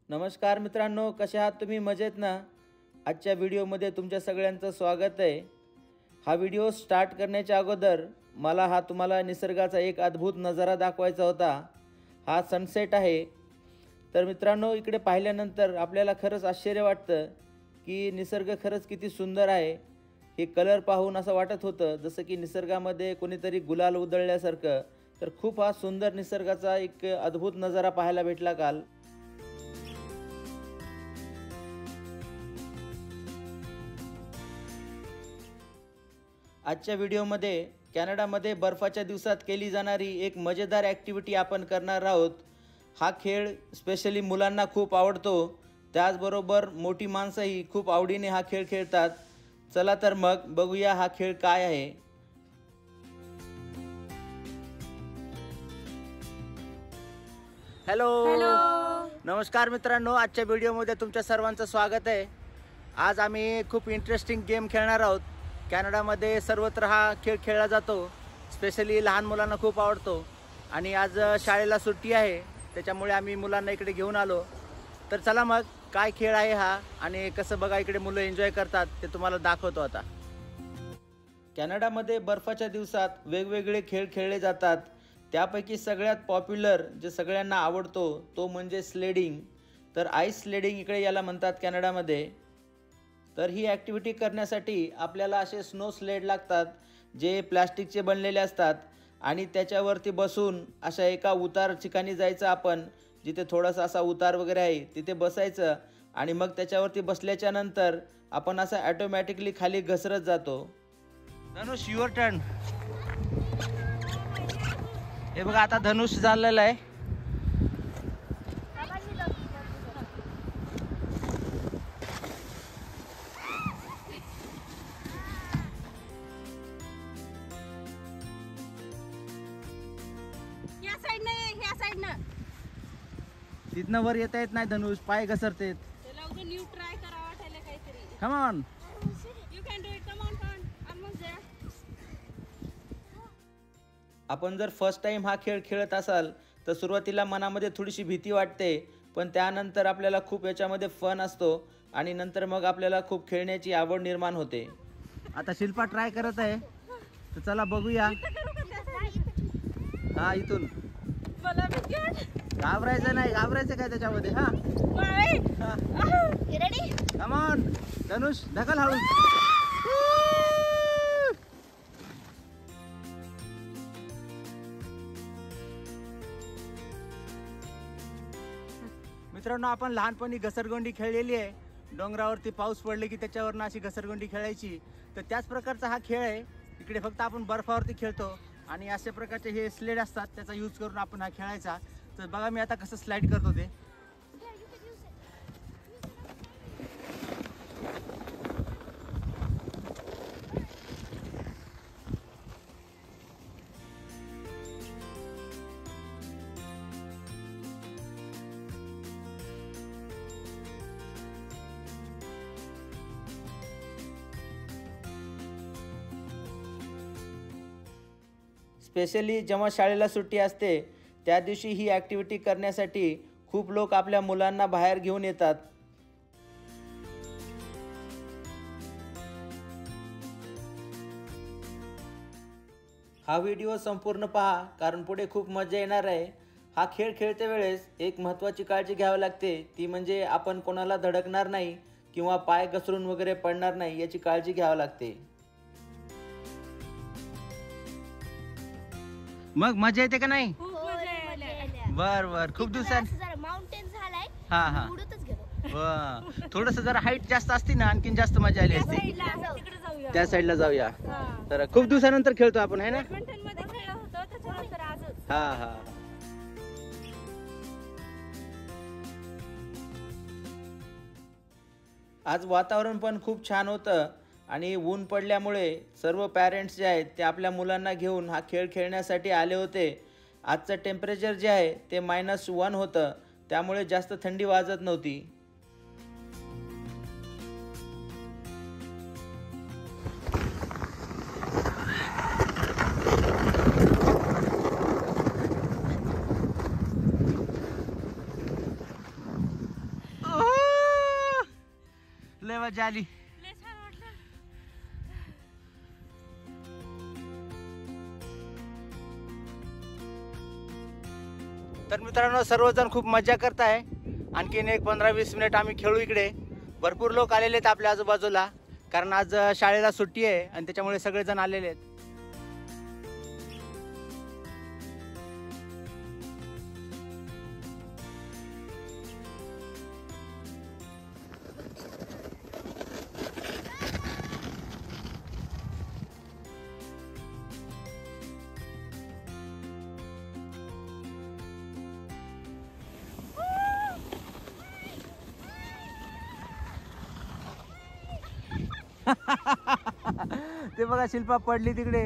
नमस्कार मित्रांनो, कसे आहात तुम्ही? मजेत ना? आजच्या व्हिडिओमध्ये तुमच्या सगळ्यांचं स्वागत आहे. हा व्हिडिओ स्टार्ट करण्याच्या अगोदर मला तुम्हाला निसर्गाचा एक अद्भुत नजारा दाखवायचा होता. हा सनसेट आहे. तर मित्रांनो, इकडे पाहिल्यानंतर आपल्याला खरंच आश्चर्य वाटतं की निसर्ग खरंच किती सुंदर आहे. हे कलर पाहून असं वाटत होतं जसं की निसर्गामध्ये कोणीतरी गुलाल उधळल्यासारखं. तर खूप हा सुंदर निसर्गाचा एक अद्भुत नजारा पाहायला भेटला काल. आजच्या व्हिडिओमध्ये कॅनडामध्ये बर्फाच्या दिवसात केली जाणारी एक मजेदार ॲक्टिव्हिटी आपण करणार आहोत. हा खेळ स्पेशली मुलांना खूप आवडतो. त्याचबरोबर मोठी माणसंही खूप आवडीने हा खेळ खेळतात. चला तर मग बघूया हा खेळ काय आहे. हॅलो, नमस्कार मित्रांनो, आजच्या व्हिडिओमध्ये तुमच्या सर्वांचं स्वागत आहे. आज आम्ही खूप इंटरेस्टिंग गेम खेळणार आहोत. कॅनडामध्ये सर्वत्र हा खेळ खेळला जातो. स्पेशली लहान मुलांना खूप आवडतो आणि आज शाळेला सुट्टी आहे, त्याच्यामुळे आम्ही मुलांना इकडे घेऊन आलो. तर चला मग काय खेळ आहे हा आणि कसं बघा इकडे मुलं एन्जॉय करतात ते तुम्हाला दाखवतो आता. कॅनडामध्ये बर्फाच्या दिवसात वेगवेगळे खेळ खेळले जातात. त्यापैकी सगळ्यात पॉप्युलर जे सगळ्यांना आवडतो तो म्हणजे स्लेडिंग. तर आईस स्लेडिंग इकडे याला म्हणतात कॅनडामध्ये. तर ही ॲक्टिव्हिटी करण्यासाठी आपल्याला असे स्नो स्लेड लागतात जे प्लॅस्टिकचे बनलेले असतात आणि त्याच्यावरती बसून अशा एका उतार ठिकाणी जायचं आपण, जिथे थोडासा असा उतार वगैरे आहे तिथे बसायचं आणि मग त्याच्यावरती बसल्याच्या नंतर आपण असं ॲटोमॅटिकली खाली घसरत जातो. धनुष, युअर टर्न. हे बघा आता धनुष झालेला आहे. तिथनं वर येता येत नाही धनुष, पाय घसरतेत. Come on. आपण जर फर्स्ट टाइम हा खेळ खेळत असाल तर सुरुवातीला मनामध्ये थोडीशी भीती वाटते, पण त्यानंतर आपल्याला खूप याच्यामध्ये फन असतो आणि नंतर मग आपल्याला खूप खेळण्याची आवड निर्माण होते. आता शिल्पा ट्राय करत आहे, तर चला बघूया. हा, इथून घाबरायचं नाही, घाबरायचं काय त्याच्यामध्ये. हा, कम ऑन धनुष, ढकल हळू. मित्रांनो, आपण लहानपणी घसरगुंडी खेळलेली आहे. डोंगरावरती पाऊस पडले की त्याच्यावरनं अशी घसरगुंडी खेळायची. तर त्याच प्रकारचा हा खेळ आहे. इकडे फक्त आपण बर्फावरती खेळतो आणि अशा प्रकारचे हे स्लेड असतात, त्याचा यूज करून आपण हा खेळायचा. तर बघा मी आता कसं स्लाइड करतो ते. स्पेशली जेव्हा शाळेला सुट्टी असते त्या दिवशी ही ॲक्टिव्हिटी करण्यासाठी खूप लोक आपल्या मुलांना बाहेर घेऊन येतात. हा व्हिडिओ संपूर्ण पहा, कारण पुढे खूप मजा येणार आहे. हा खेळ खेळते वेळेस एक महत्त्वाची काळजी घ्यावी लागते, ती म्हणजे आपण कोणाला धडकणार नाही किंवा पाय घसरून वगैरे पडणार नाही याची काळजी घ्यावी लागते. मग मजा येते का नाही? बर बर, खूप दिवसांनी माउंटेन झालाय. हा हा, थोडस जरा हाईट जास्त असती ना आणखीन जास्त मजा आली असती. त्या साईडला जाऊया. तर खूप दिवसानंतर खेळतो आपण, है ना? हा हा. आज वातावरण पण खूप छान होतं आणि ऊन पडल्यामुळे सर्व पॅरेंट्स जे आहेत ते आपल्या मुलांना घेऊन हा खेळ खेळण्यासाठी आले होते. आजचं टेम्परेचर जे आहे ते -1 होतं, त्यामुळे जास्त थंडी वाजत नव्हती. मजा आली. तर मित्रांनो सर्वजण खूप मजा करताय. आणखीन एक 15-20 मिनिट आम्ही खेळू इकडे. भरपूर लोक आलेले आहेत आपल्या आजूबाजूला, कारण आज शाळेला सुट्टी आहे आणि त्याच्यामुळे सगळेजण आलेले आहेत. ते बघा शिल्पा पडली तिकडे.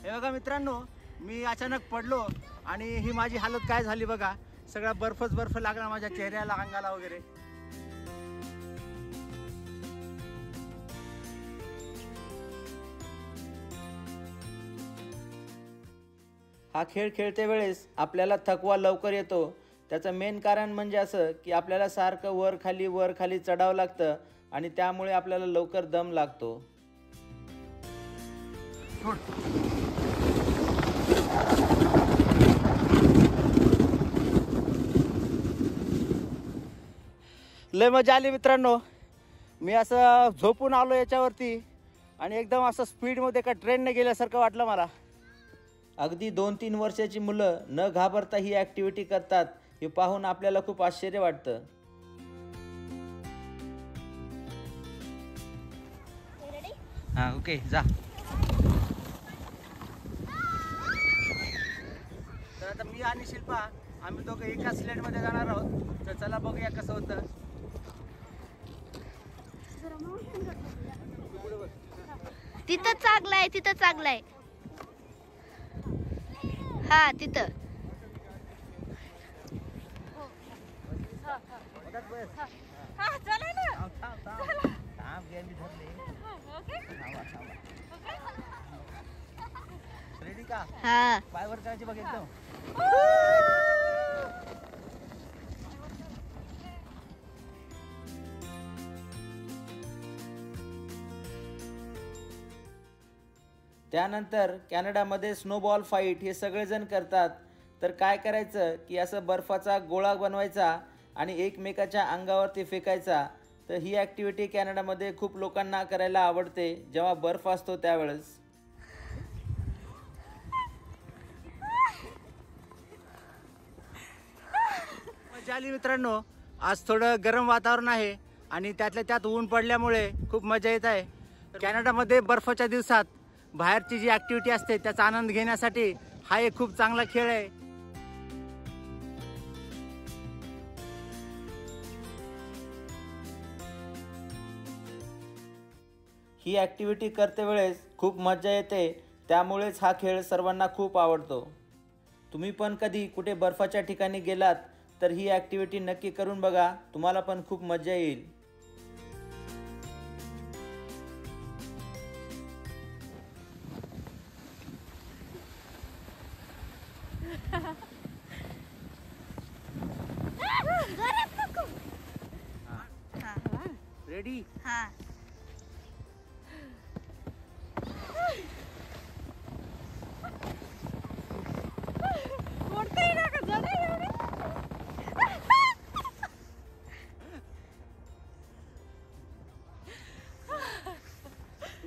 हे बघा मित्रांनो, मी अचानक पडलो आणि ही माझी हालत काय झाली बघा. सगळा बर्फच बर्फ लागला माझ्या चेहऱ्याला, अंगाला वगैरे. हा खेळ खेळते वेळेस आपल्याला थकवा लवकर येतो. त्याचं मेन कारण म्हणजे असं की आपल्याला सारखं वर खाली चढावं लागतं आणि त्यामुळे आपल्याला लवकर दम लागतो. लय मजा आली मित्रांनो. मी असं झोपून आलो याच्यावरती आणि एकदम असं स्पीडमध्ये का ट्रेनने गेल्यासारखं वाटलं मला. अगदी 2-3 वर्षाची मुलं न घाबरता ही ॲक्टिव्हिटी करतात हे पाहून आपल्याला खूप आश्चर्य वाटतं. हां ओके जा. तर आता मी आणि शिल्पा आम्ही दोघं एका स्लेडमध्ये जाणार आहोत. तर चला बघूया कसं होतं. तिथं चांगलंय, तिथं चांगलंय. हा तिथं. रेडी का? हा पायवर करायची बघ एकदम. त्यानंतर कॅनडामध्ये स्नोबॉल फाईट हे सगळेजण करतात. तर काय करायचं की असं बर्फाचा गोळा बनवायचा आणि एकमेकाच्या अंगावरती फेकायचा. तर ही ॲक्टिव्हिटी कॅनडामध्ये खूप लोकांना करायला आवडते जेव्हा बर्फ असतो त्यावेळेस. मजा आली मित्रांनो. आज थोडं गरम वातावरण आहे आणि त्यातल्या त्यात ऊन पडल्यामुळे खूप मजा येत आहे. कॅनडामध्ये बर्फाच्या दिवसात बाहेरची जी ॲक्टिव्हिटी असते त्याचा आनंद घेण्यासाठी हा एक खूप चांगला खेळ आहे. ही ॲक्टिव्हिटी करते वेळेस खूप मजा येते, त्यामुळेच हा खेळ सर्वांना खूप आवडतो. तुम्ही पण कधी कुठे बर्फाच्या ठिकाणी गेलात तर ही ॲक्टिव्हिटी नक्की करून बघा, तुम्हाला पण खूप मजा येईल. रेडी? हा.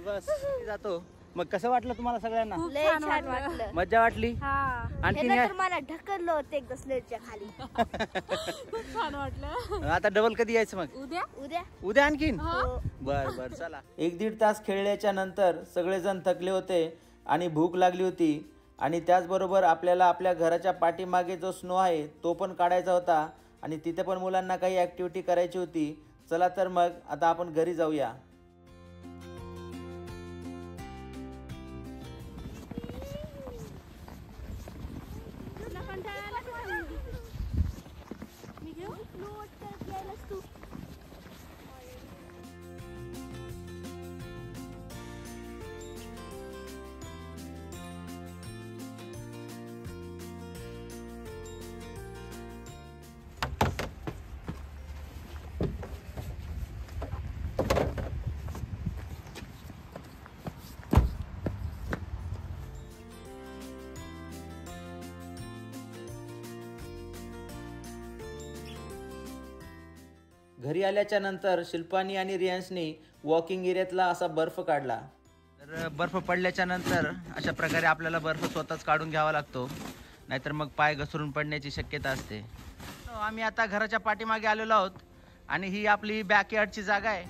बस जातो. मग कसं वाटलं तुम्हाला सगळ्यांना? लय छान वाटलं. मजा वाटली? आणखी मला ढकललं होतं एकदा स्लेडच्या खाली. खूप छान वाटलं. आता डबल कधी यायचं मग? उद्या आणखीन? बर बर चला. 1-1.5 तास खेळल्याच्या नंतर सगळेजण थकले होते आणि भूक लागली होती आणि त्याचबरोबर आपल्याला आपल्या घराच्या पाठीमागे जो स्नो आहे तो पण काढायचा होता आणि तिथे पण मुलांना काही ॲक्टिव्हिटी करायची होती. चला तर मग आता आपण घरी जाऊया. घरी आल्याच्या नंतर शिल्पानी आणि रियांशनी वॉकिंग एरियातला असा बर्फ काढला. तर बर्फ पडल्याच्या नंतर अशा प्रकारे आपल्याला बर्फ स्वतःच काढून घ्यावा लागतो, नाहीतर मग पाय घसरून पडण्याची शक्यता असते. आम्ही आता घराच्या पाठीमागे आलेलो आहोत आणि ही आपली बॅकयार्डची जागा आहे.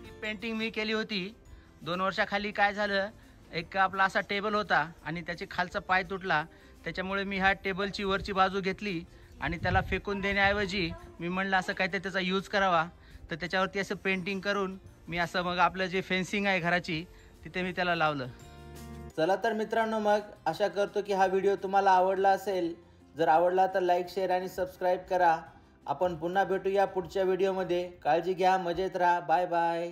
ही पेंटिंग मी केली होती 2 वर्षाखाली. काय झालं, एक आपला असा टेबल होता आणि त्याची खालचा पाय तुटला. त्याच्यामुळे मी ह्या टेबलची वरची बाजू घेतली आणि त्याला फेकून देण्याऐवजी मी म्हणलं असं काहीतरी त्याचा यूज करावा. तर त्याच्यावरती असं पेंटिंग करून मी असं मग आपलं जे फेन्सिंग आहे घराची तिथे मी त्याला लावलं. चला तर मित्रांनो, मग आशा करतो की हा व्हिडिओ तुम्हाला आवडला असेल. जर आवडला तर लाईक, शेअर आणि सबस्क्राईब करा. आपण पुन्हा भेटूया पुढच्या व्हिडिओमध्ये. काळजी घ्या, मजेत राहा. Bye bye.